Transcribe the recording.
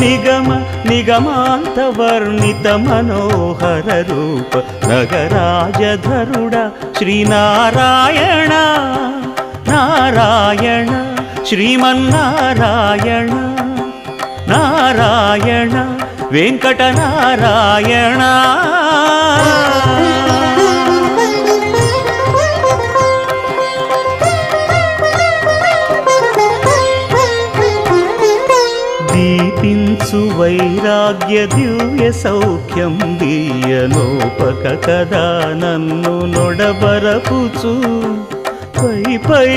నిగమ నిగమాంతవర్ణిత మనోహర రూప నగరాజధరుడ శ్రీనారాయణ నారాయణ శ్రీమన్నారాయణ నారాయణ వెంకటనారాయణ. దీపించు వైరాగ్య దివ్య సౌఖ్యం దీయలోపక కదా నన్ను నొడబరపుచు పై పై